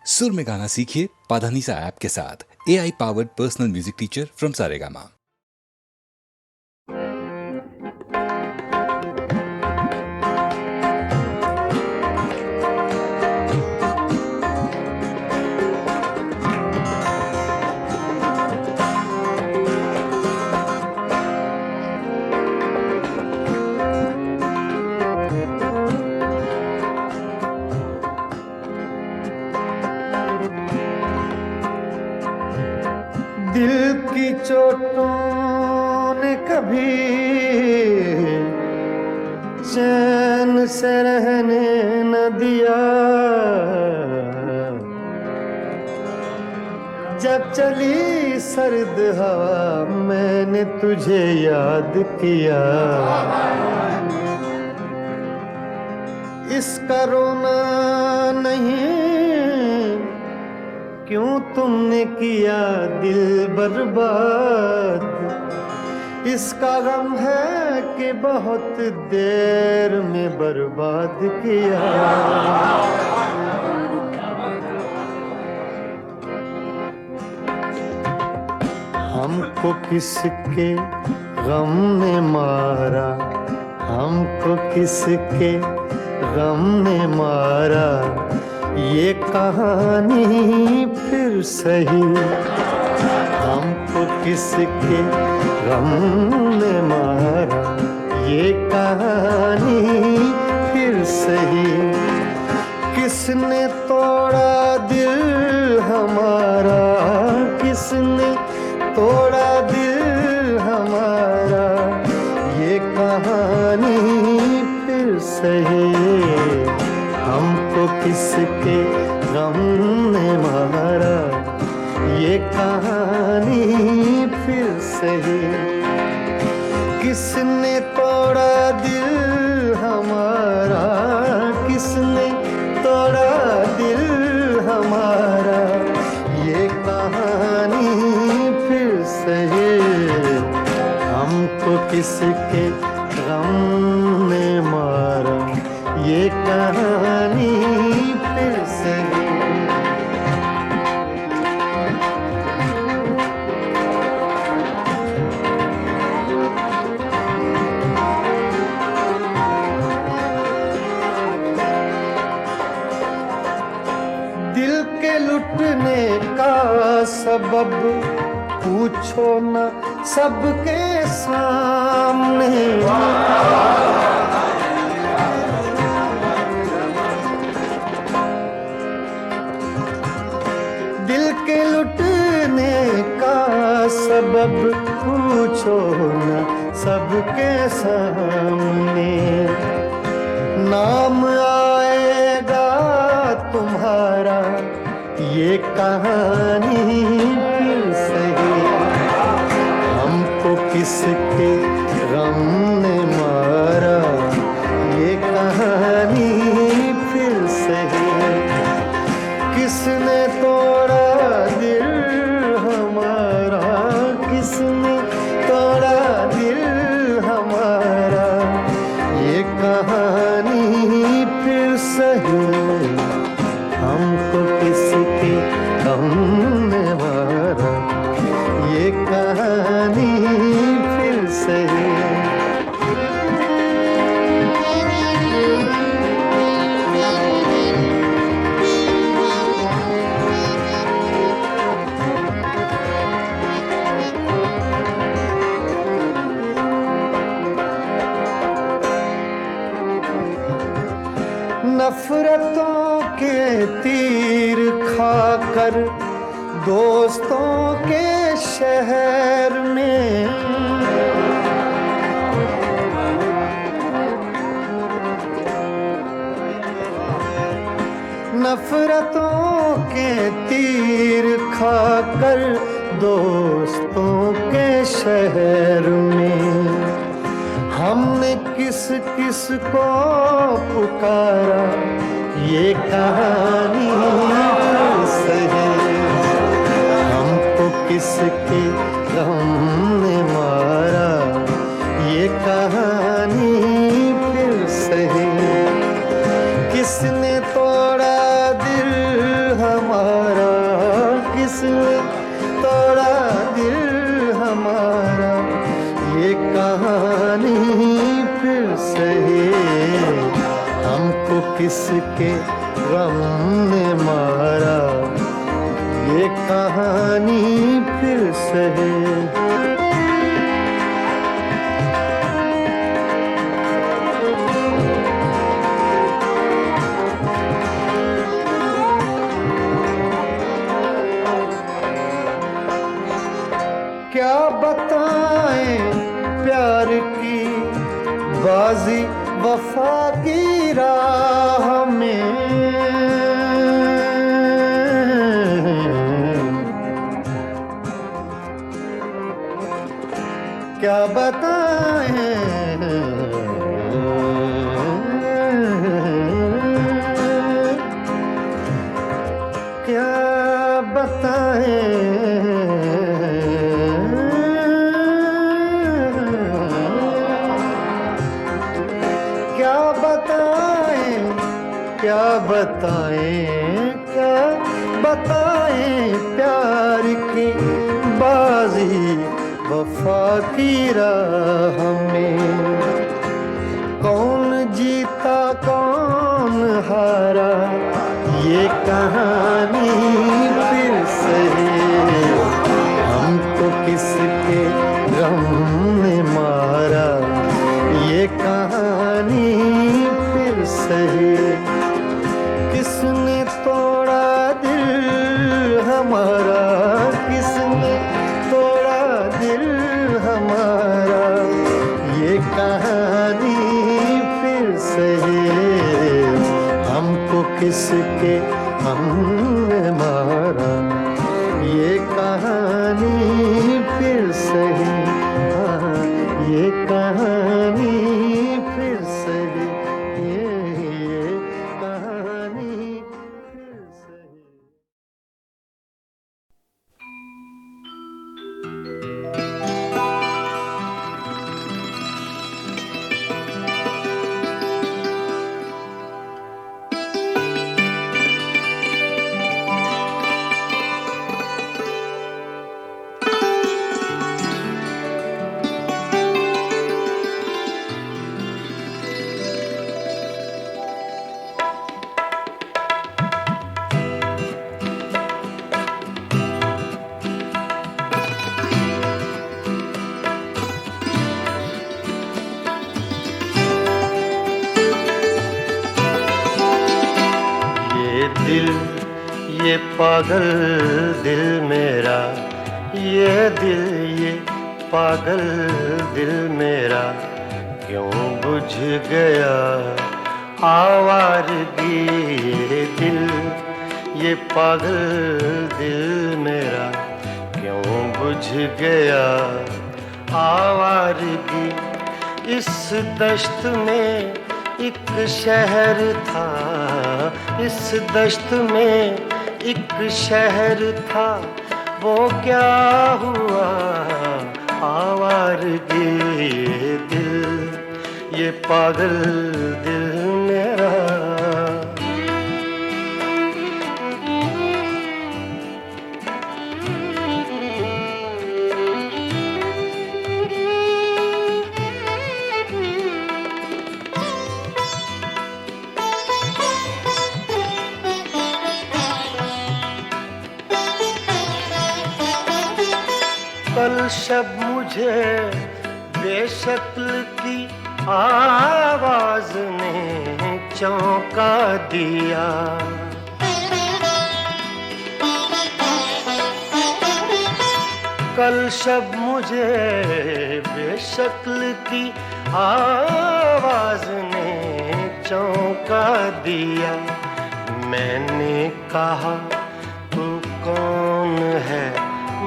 सुर में गाना सीखिए पाधानीसा ऐप के साथ। AI powered personal music teacher from Saregama. दिल की चोटों ने कभी चैन से रहने न दिया। जब चली सर्द हवा मैंने तुझे याद किया। इसका रोना नहीं क्यों तुमने किया दिल बर्बाद। इसका गम है कि बहुत देर में बर्बाद किया। हमको किसके गम ने मारा, हमको किसके गम ने मारा। ये कहानी फिर सही हमको किसके गम ने मारा। ये कहानी फिर सही किसने तोड़ा दिल हमारा, किसने तोड़ा दिल हमारा। ये कहानी फिर सही हमको किसके गम ने मारा। ये कहानी फिर सही किसने तोड़ा दिल हमारा, किसने तोड़ा दिल हमारा। ये कहानी फिर सही हमको किसके गम ने मारा। ये कहानी फिर सही दिल के लुटने का सबब पूछो न सबके सामने। दिल के लुटने का सबब पूछो न सबके सामने। नाम आएगा तुम्हारा ये कहानी फिर सही हमको किसके गम ने मारा। ये कहानी फिर सही किसने तोड़ा दिल हमारा, किसने तोड़ा दिल हमारा। ये कहानी फिर सही हमको किसके गम ने मारा। ये कहानी फिर सही नफरतों के तीर खाकर दोस्तों के शहर में। नफरतों के तीर खाकर दोस्तों के शहर में। हमने किस किस को पुकारा। ये कहानी सही हमको किसके गम ने मारा। ये कहानी फिर सही किसने तोड़ा दिल हमारा। किसके गम ने मारा, ये कहानी फिर से है। क्या बताएं प्यार की बाजी वफा की राह में, क्या बताएं क्या बताएं क्या बताएं क्या बताएं प्यार की बाजी वफा की राह में। कौन जीता कौन हारा, ये कहानी फिर से है। हमको किसके गम ने मारा, ये कहानी फिर से है। किसने तोड़ा दिल हमारा, किसने तोड़ा दिल हमारा, ये कहानी फिर से है। हमको किसके हमने मारा, ये कहानी फिर से है। हाँ, ये कहानी फिर से है। ये कहानी फिर से है। ये पागल दिल मेरा, ये दिल ये पागल दिल मेरा, क्यों बुझ गया आवारगी। ये दिल ये पागल दिल मेरा, क्यों बुझ गया आवारगी। इस दश्त में एक शहर था, इस दश्त में एक शहर था, वो क्या हुआ आवारगी। ये दिल ये पागल दिल मेरा। कल शब मुझे बेशक्ल की आवाज ने चौंका दिया। कल शब मुझे बेशक्ल की आवाज ने चौंका दिया। मैंने कहा तू कौन है,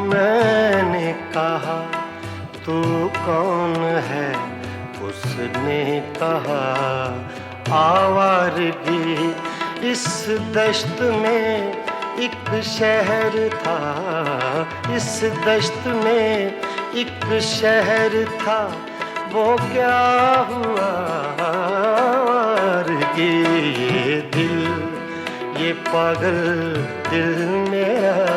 मैंने कहा तू कौन है। उसने कहा आवारगी। इस दश्त में एक शहर था, इस दश्त में एक शहर था, वो क्या हुआ आवारगी। ये दिल ये पागल दिल मेरा।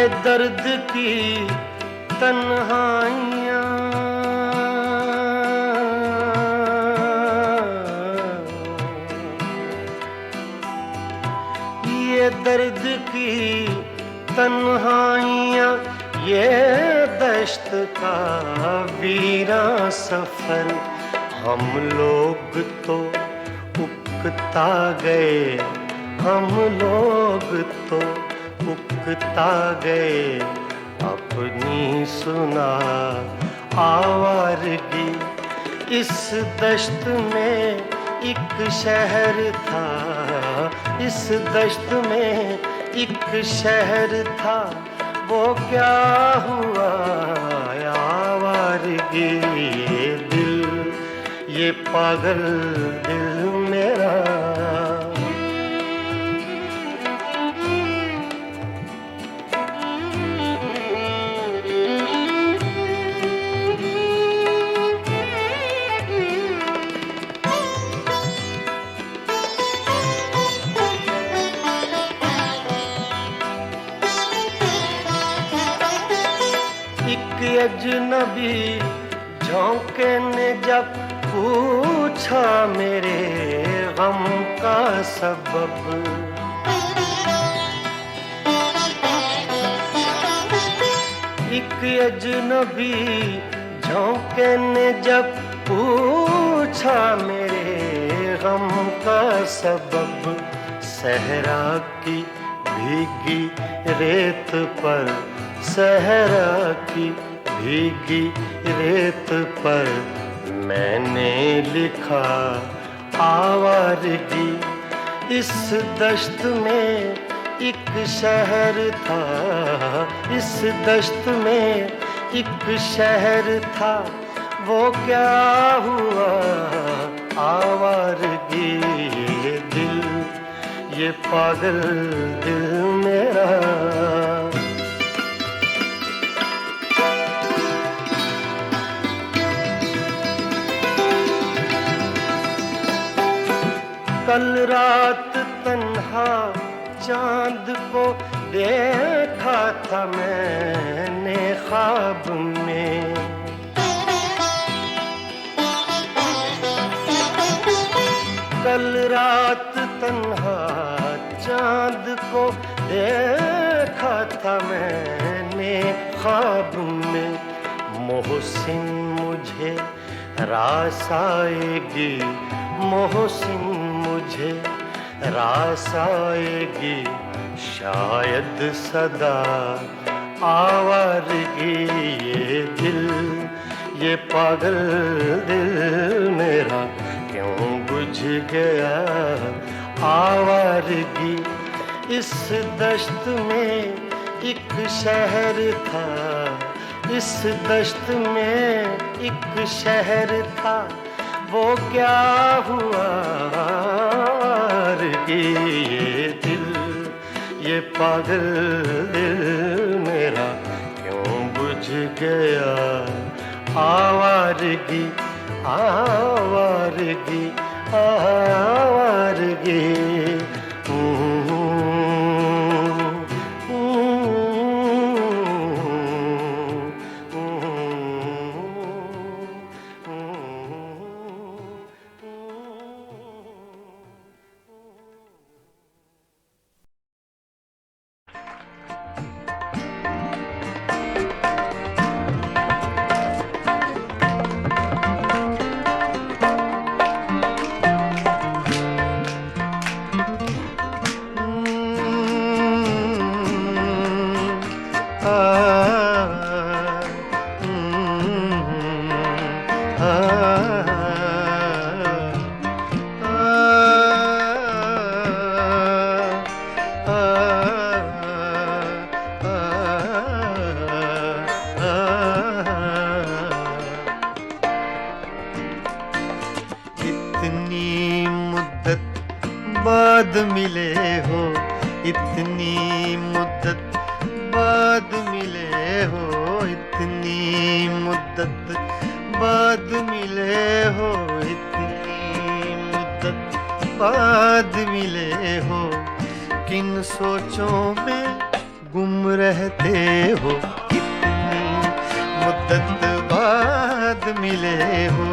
ये दर्द की तन्हाइयाँ ये दर्द की तन्हाइयाँ ये दश्त का वीरां सफर हम लोग तो उकता गए हम लोग तो उकता गए अपनी सुना आवारगी इस दश्त में एक शहर था इस दश्त में एक शहर था वो क्या हुआ आवारगी ये दिल ये पागल दिल मेरा अजनबी झोंके ने जब पूछा मेरे गम का सबब एक अजनबी झोंके ने जब पूछा मेरे गम का सबब सहरा की भीगी रेत पर सहरा की भीगी रेत पर मैंने लिखा आवारगी इस दश्त में एक शहर था इस दश्त में एक शहर था वो क्या हुआ आवारगी ये दिल ये पागल दिल मेरा कल रात तन्हा चांद को देखा था मैंने ख्वाब में कल रात तन्हा चांद को देखा था मैंने ख्वाब में मोहसिन मुझे रास आएगी मोहसिन मुझे रास आएगी शायद सदा आवारगी ये दिल ये पागल दिल मेरा क्यों बुझ गया आवारगी इस दश्त में एक शहर था इस दश्त में एक शहर था वो क्या हुआ ये दिल ये पागल दिल मेरा क्यों बुझ गया आवारगी आवारगी आवारगी बाद मिले हो इतनी मुद्दत बाद मिले हो इतनी मुद्दत बाद मिले हो इतनी मुद्दत बाद मिले हो किन सोचों में गुम रहते हो, इतनी मुद्दत बाद मिले हो।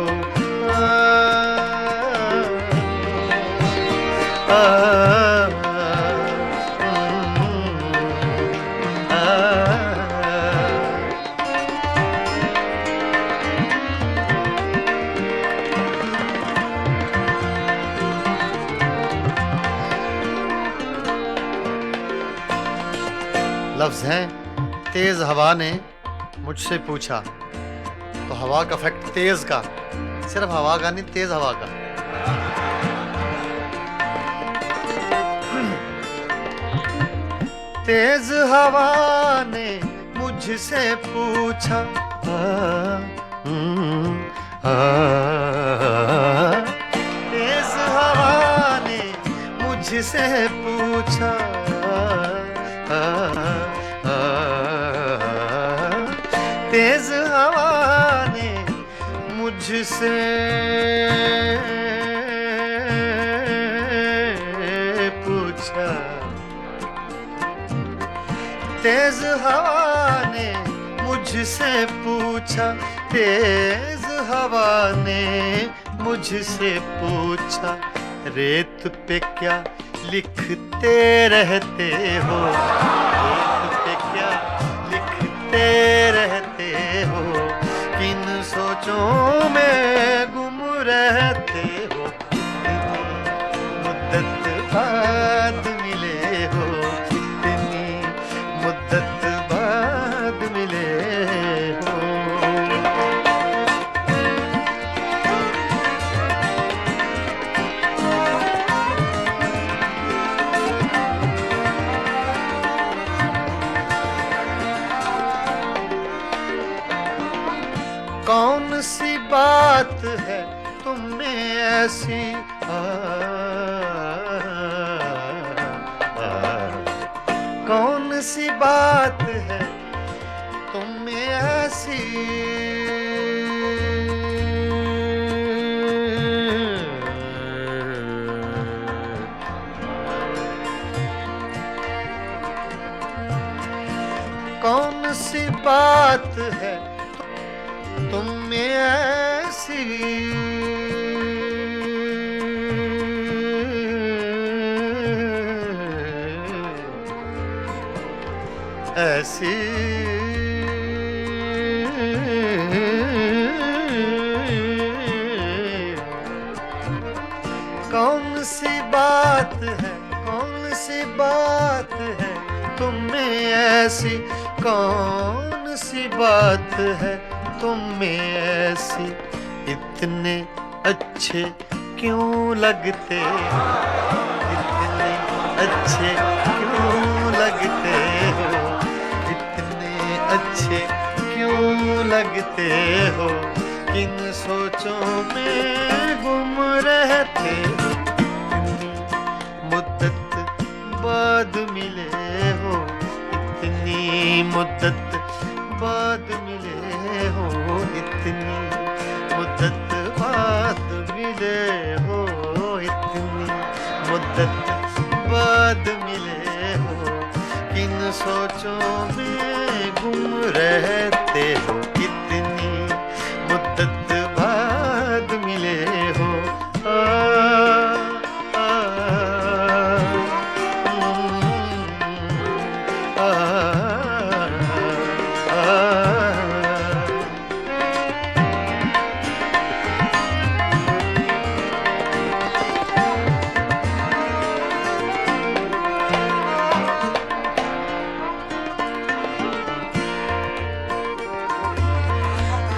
लफ्ज हैं, तेज हवा ने मुझसे पूछा। तो हवा का फैक्ट तेज का, सिर्फ हवा का नहीं, तेज हवा का। तेज हवा ने मुझसे पूछा, तेज हवा ने मुझसे पूछा, तेज हवा ने मुझसे पूछा, तेज हवा ने मुझसे पूछा, तेज हवा ने मुझसे पूछा, रेत पे क्या लिखते रहते हो, रेत पे क्या लिखते रहते हो, किन सोचों में गुम रहते हो, मुद्दत बाद मिले हो, इतनी मुद्दत बाद मिले हो। कौन सी बात है तुम में ऐसी, कौन सी बात है तुम में ऐसी, कौन सी बात है तुम में ऐसी, ऐसी कौन सी बात है, कौन सी बात है तुम में ऐसी, कौन सी बात है तुम में ऐसी, इतने अच्छे क्यों लगते हो, इतने अच्छे क्यों लगते हो, इतने अच्छे क्यों लगते हो, किन सोचों में गुम रहते हो, मुद्दत बाद मिले हो, इतनी मुद्दत बाद मिले हो, इतनी मुद्दत बाद मिले हो, इतनी मुद्दत बाद मिले हो, किन सोचों में गुम रहते हो, इतनी मुद्दत बाद मिले हो।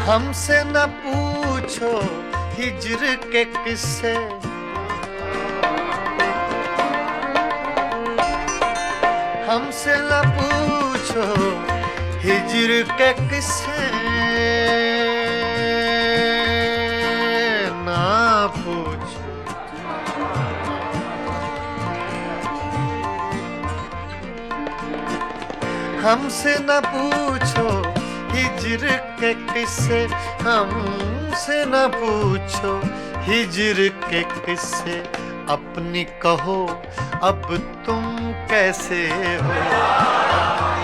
हमसे न पूछो हिज्र के किस्से, हमसे न पूछो हिज्र के किस्से, ना पूछो, हमसे न पूछो हिज्र के किस्से, हमसे न पूछो हिज्र के किस्से, अपनी कहो अब तुम कैसे हो, अपनी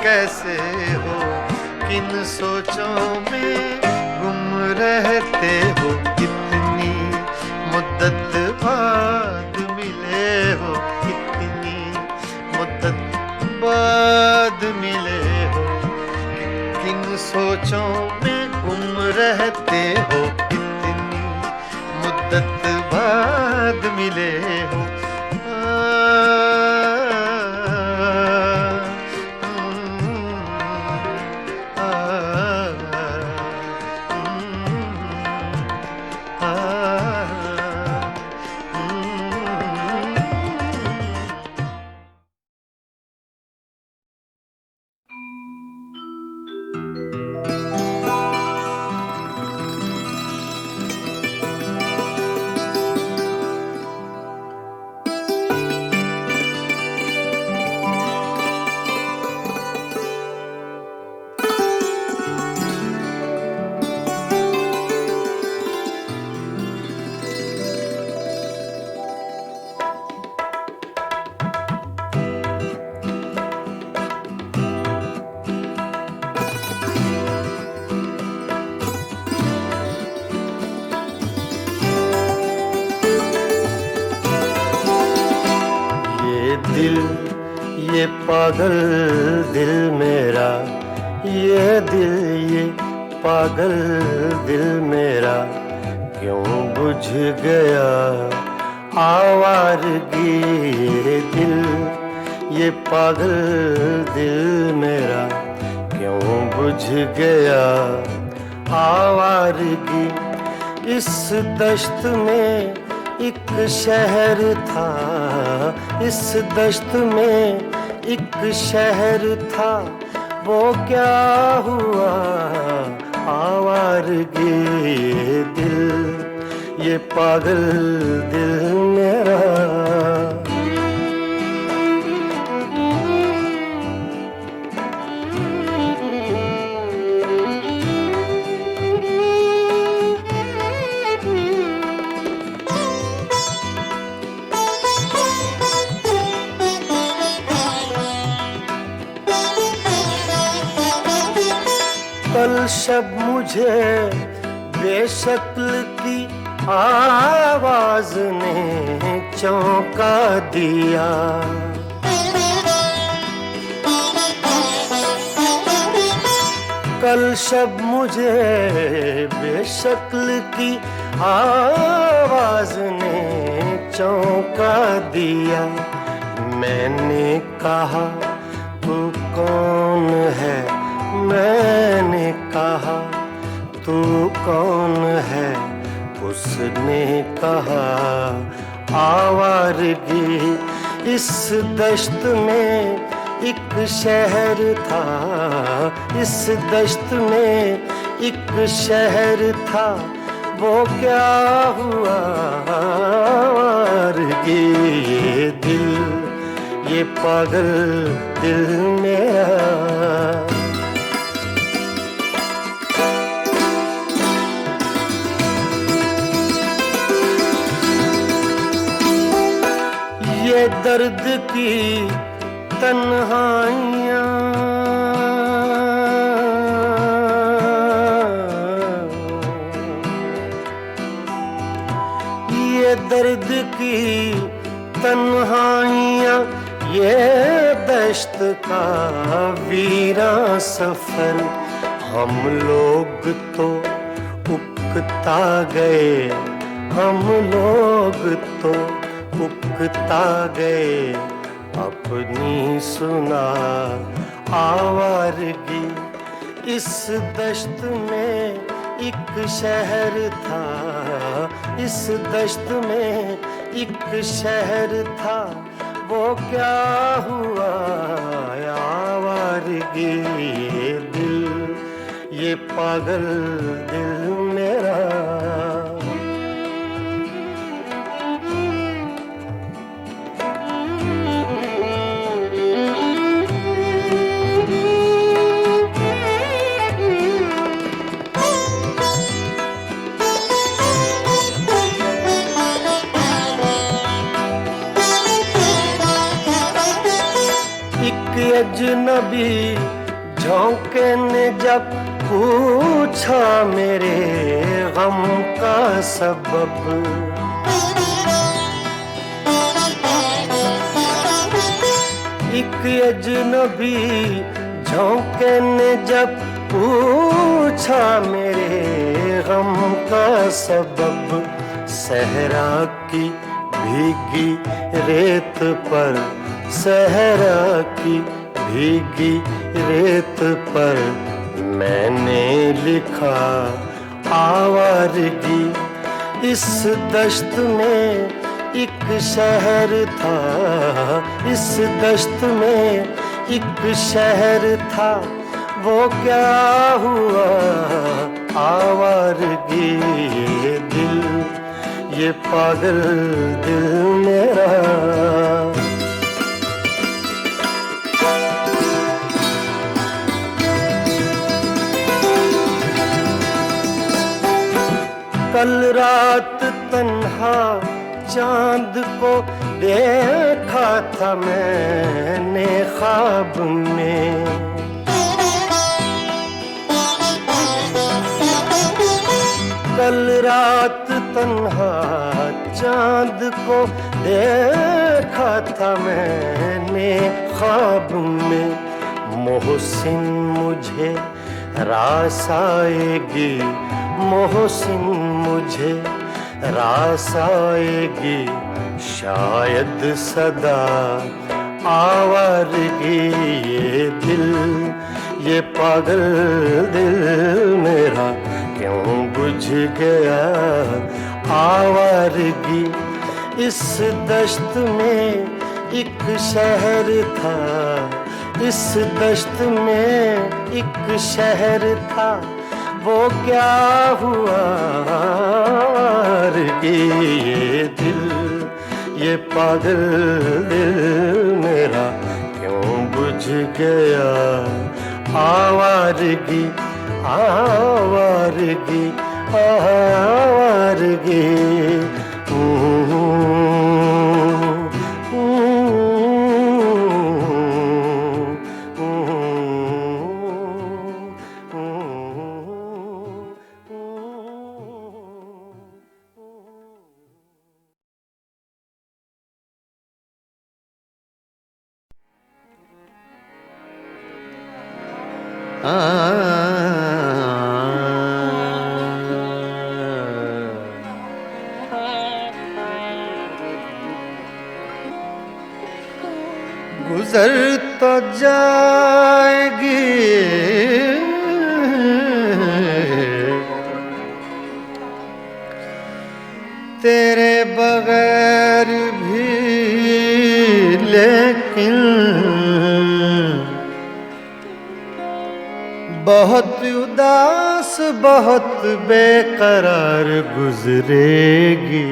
कैसे हो, किन सोचों में गुम रहते हो, कितनी मुद्दत बाद मिले हो, कितनी मुद्दत बाद मिले हो, किन सोचों में गुम रहते हो, कितनी मुद्दत बाद मिले हो। दिल, ये पागल दिल मेरा, ये दिल, ये पागल दिल मेरा क्यों बुझ गया आवारगी। ये दिल, ये पागल दिल मेरा क्यों बुझ गया आवारगी। इस दश्त में एक शहर था, इस दश्त में एक शहर था, वो क्या हुआ आवारगी। ये दिल, ये पागल दिल मेरा। कल शब मुझे बेशक्ल की आवाज ने चौंका दिया। कल शब मुझे बेशक्ल की आवाज ने चौंका दिया। मैंने कहा तू कौन है, मैंने कहा तू कौन है। उसने कहा आवारगी। इस दश्त में एक शहर था, इस दश्त में एक शहर था, वो क्या हुआ आवारगी। ये दिल, ये पागल दिल मेरा। ये दर्द की तन्हाइयाँ, ये दर्द की तन्हाइयाँ, ये दश्त का वीरा सफर। हम लोग तो उकता गए, हम लोग तो उकता गए अपनी सुना आवारगी। इस दश्त में एक शहर था, इस दश्त में एक शहर था, वो क्या हुआ आवारगी। ये दिल, ये पागल दिल मेरा। अजनबी अजनबी झोंके ने जब पूछा मेरे गम का सबब, एक अजनबी झोंके ने जब पूछा मेरे गम का सबब, सहरा की भीगी रेत पर, सहरा की भीगी रेत पर मैंने लिखा आवारगी। इस दश्त में एक शहर था, इस दश्त में एक शहर था, वो क्या हुआ आवारगी। ये दिल, ये पागल दिल मेरा, कल रात तन्हा चांद को देखा था मैंने ख्वाब में, कल रात तन्हा चांद को देखा था मैंने ख्वाब में। मोहसिन मुझे रास आएगी, मोहसिन मुझे रास आएगी, शायद सदा आवारगी। ये दिल, ये पागल दिल मेरा क्यों बुझ गया आवारगी। इस दश्त में एक शहर था, इस दश्त में एक शहर था, वो क्या हुआ आवारगी। ये दिल, ये पागल दिल मेरा क्यों बुझ गया आवारगी, आवारगी, आवारगी। गुजर तो जाएगी तेरे बगैर भी, लेकिन बहुत उदास, बहुत बेकरार गुजरेगी।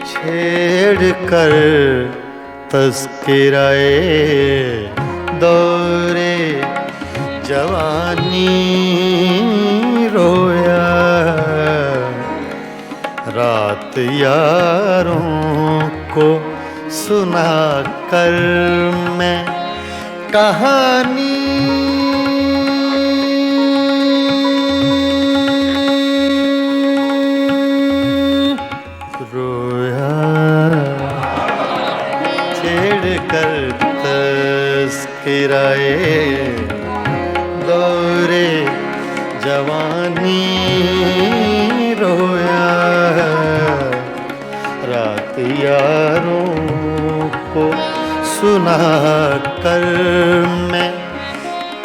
छेड़ कर तज़किराए दौरे जवानी रोया, रात यारों को सुना कर मैं कहानी, रोया छेड़ कर तज़किराए दौरे जवानी रोया, रात यारों को सुना कर मैं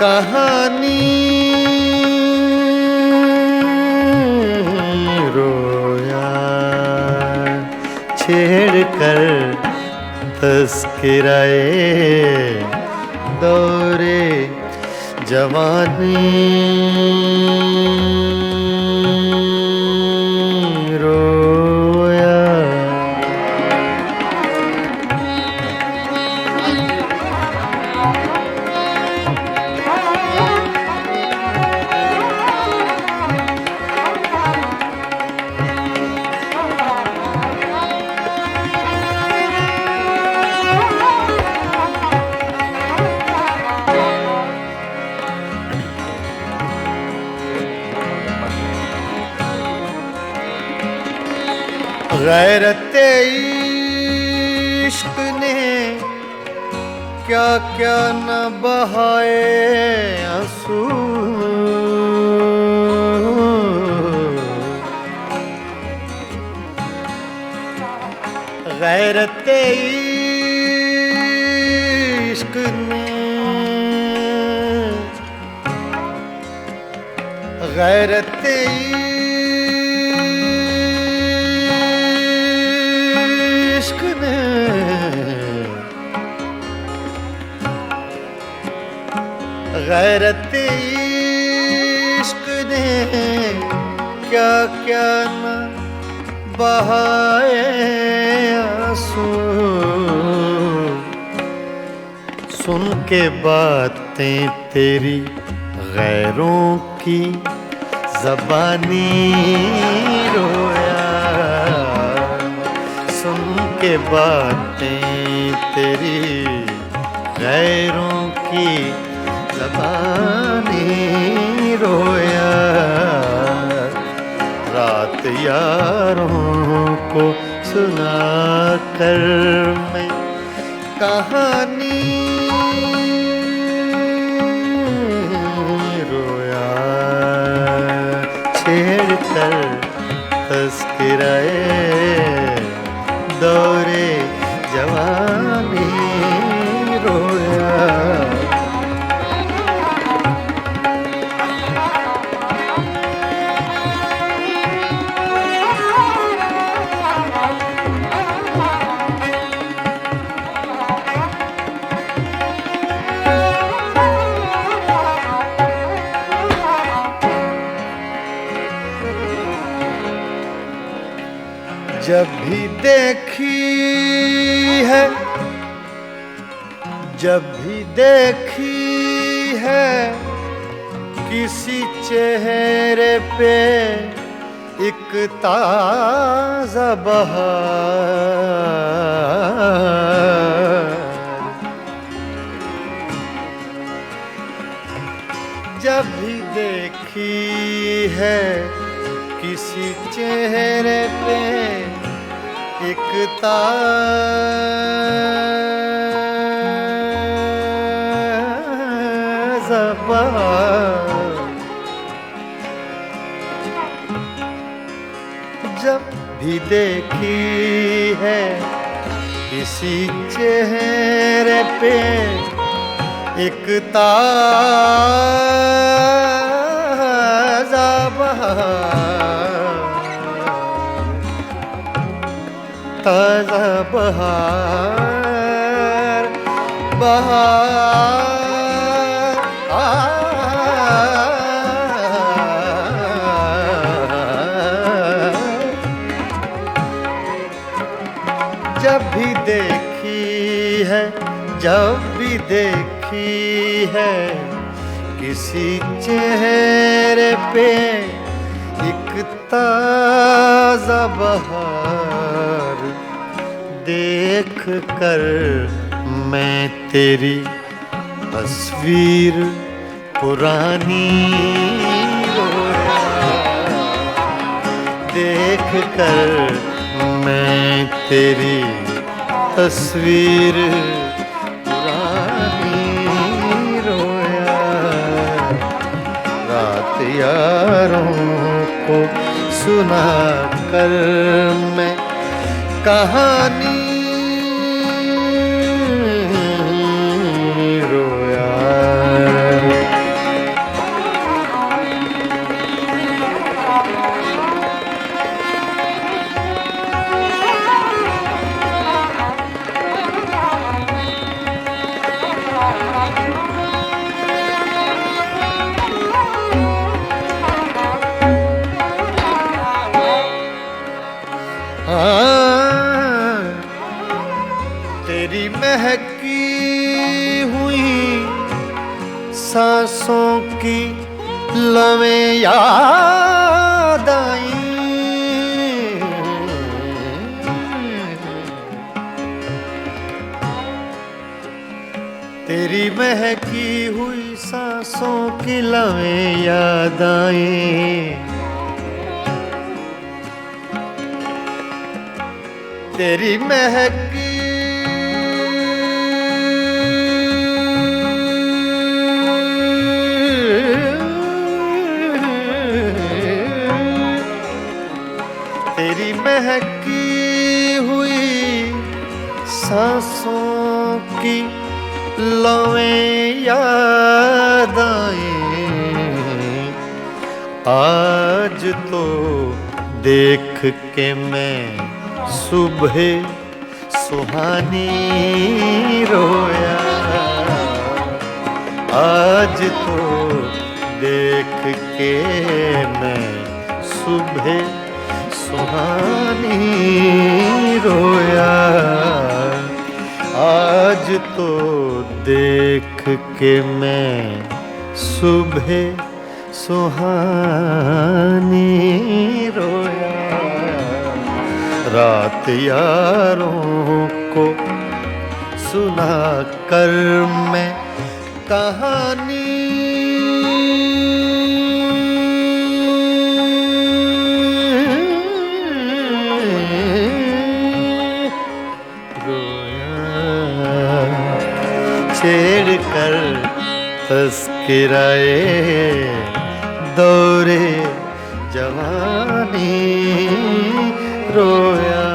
कहानी, रोया छेड़ कर तज़किराए दौरे जवानी रोया। गैरते इश्क ने क्या क्या न बहाए आंसू, गैरते इश्क ने, गैरते इश्क ने गैरते इश्क ने क्या क्या न बहाए आंसू, सुन के बातें तेरी गैरों की ज़बानी रोया, सुन के बातें तेरी गैरों की ज़बानी रोया, रात यारों को सुना कर मैं कहानी रोया, छेड़ कर तस्कराए दौरे जवानी रोया। जब भी देखी है, जब भी देखी है किसी चेहरे पे एक ताज़ा बहार, जब भी देखी है किसी चेहरे पे एक ताज़ा बहार, जब भी देखी है किसी चेहरे पे एक ताज़ा बहार, ताज़ा बहार, जब भी देखी है, जब भी देखी है किसी चेहरे पे एक ताज़ा बहार, देख कर मैं तेरी तस्वीर पुरानी रोया, देख कर मैं तेरी तस्वीर पुरानी रोया, रात यारों को सुना कर मैं कहानी रोया। तेरी महकी हुई सांसों की लवें याद आई, तेरी महकी हुई सांसों की लवें याद आई, तेरी महकी तेरी महकी हुई सांसों की लौएं याद आई। आज तो देख के मैं सुबह सुहानी रोया। आज तो देख के मैं सुबह सुहानी रोया। आज तो देख के मैं सुबह सुहानी रोया। रात यारों को सुना कर मैं कहानी छेड़ कर तस्किराए दौरे जवानी रोया।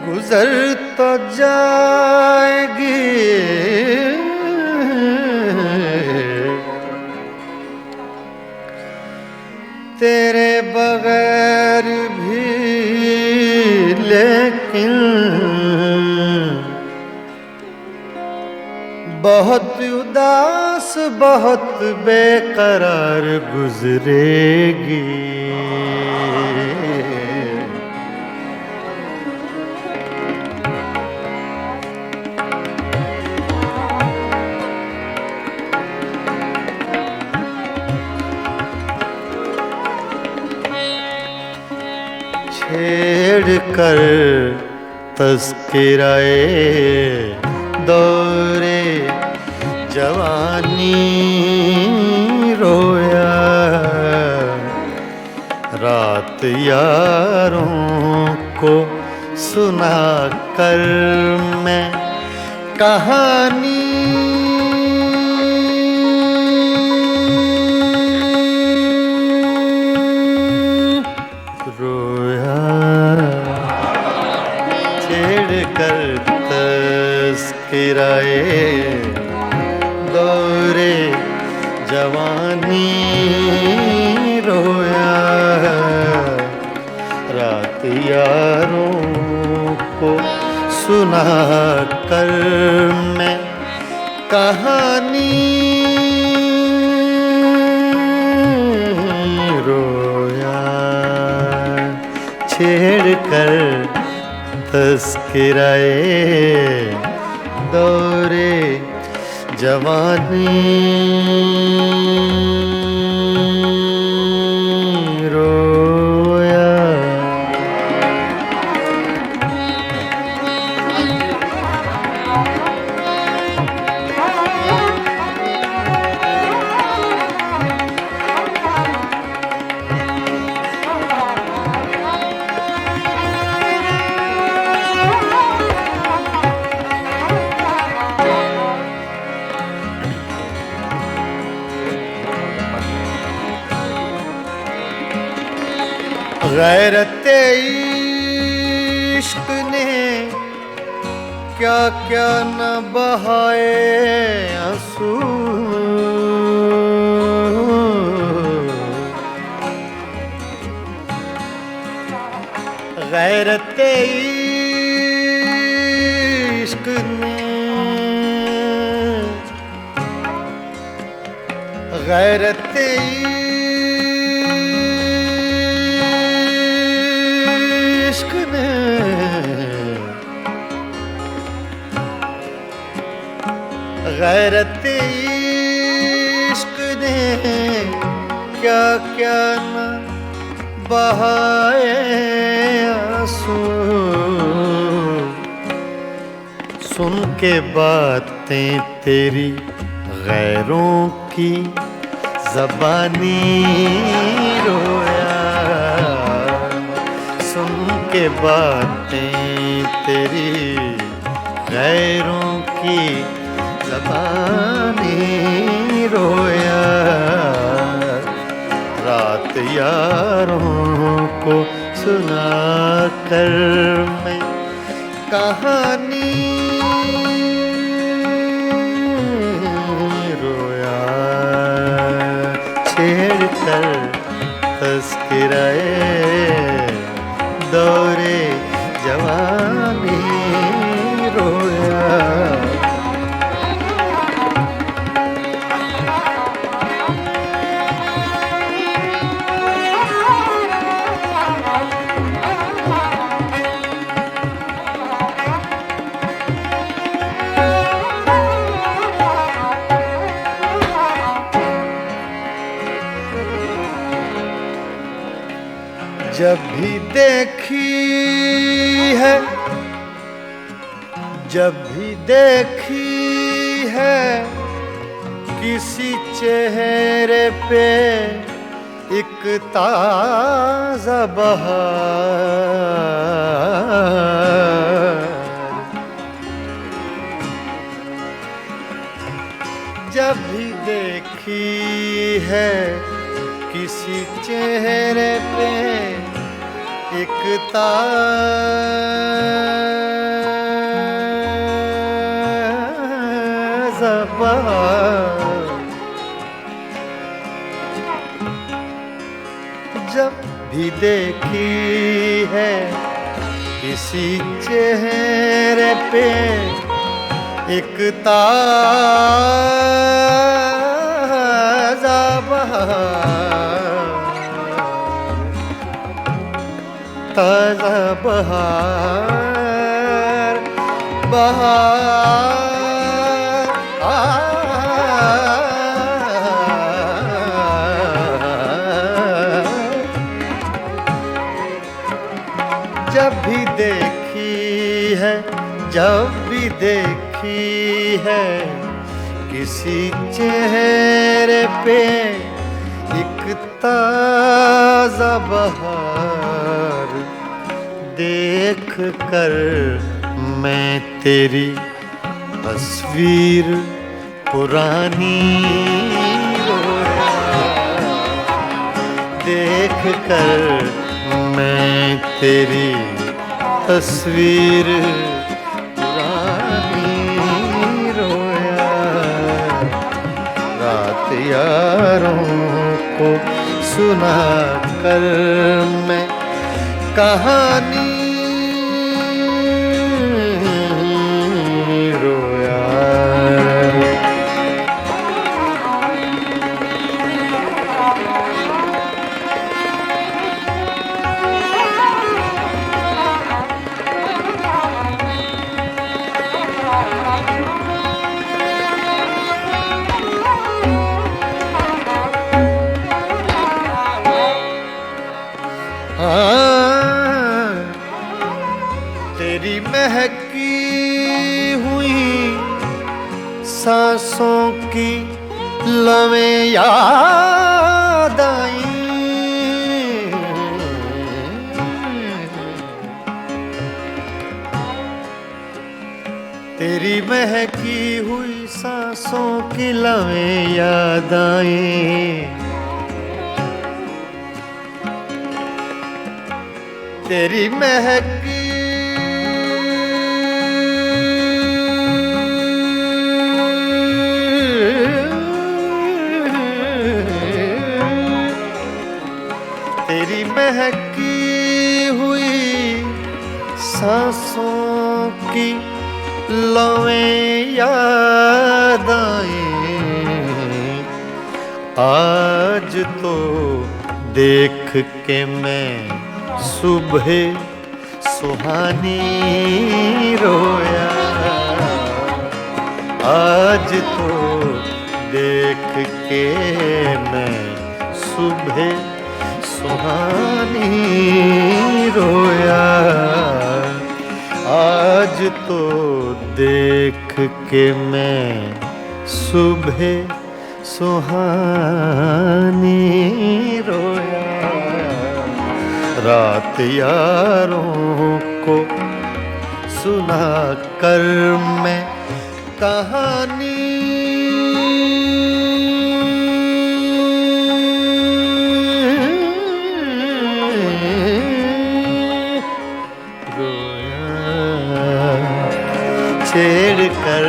गुजर तो जाएगी तेरे बगैर भी, लेकिन बहुत उदास बहुत बेकरार गुजरेगी। छेड़ कर तस्किराए दौरे जवानी रोया। रात यारों को सुना कर मैं कहानी रोया। छेड़ कर तस्किराए दौरे जवानी रोया। रात यारों को सुना कर मैं कहानी रोया। छेड़ कर तस्किराए दौरे जवानी रोया। गैरते इश्क ने क्या क्या न बहाए आंसू। गैरते इश्क ने गैरते गैरत इश्क ने क्या क्या न बहाए आंसू, सुन के बातें तेरी गैरों की ज़बानी रोया, सुन के बातें तेरी गैरों की ज़बानी रोया, रात यारों को सुना कर मैं कहानी रोया, छेड़ कर तज़किराए दौरे जवानी रोया। जब भी देखी है, जब भी देखी है किसी चेहरे पे एक ताज़ा बहार, जब भी देखी है किसी चेहरे पे एक ताज़ा बहार, जब भी देखी है किसी चेहरे पे एक ताज़ा बहार, ताज़ा बहार, बहार जब भी देखी है, जब भी देखी है किसी चेहरे पे एक ताज़ा बहार, देख कर मैं तेरी तस्वीर पुरानी रोया, देख कर मैं तेरी तस्वीर पुरानी रोया, रात यारों को सुना कर मैं कहानी रोया। तेरी महकी हुई सांसों की लवें याद आई, तेरी महकी हुई सांसों की लवें याद आई, तेरी महकी तेरी महकी हुई सांसों की लवें याद आई, आज तो देख के मैं सुबह सुहानी रोया, आज तो देख के मैं सुबह सुहानी रोया। आज तो देख के मैं सुबह सुहानी रोया। रात यारों को सुना कर मैं कहानी छेड़ कर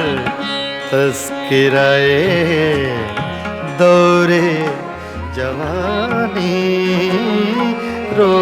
तस्किराए दौरे जवानी रो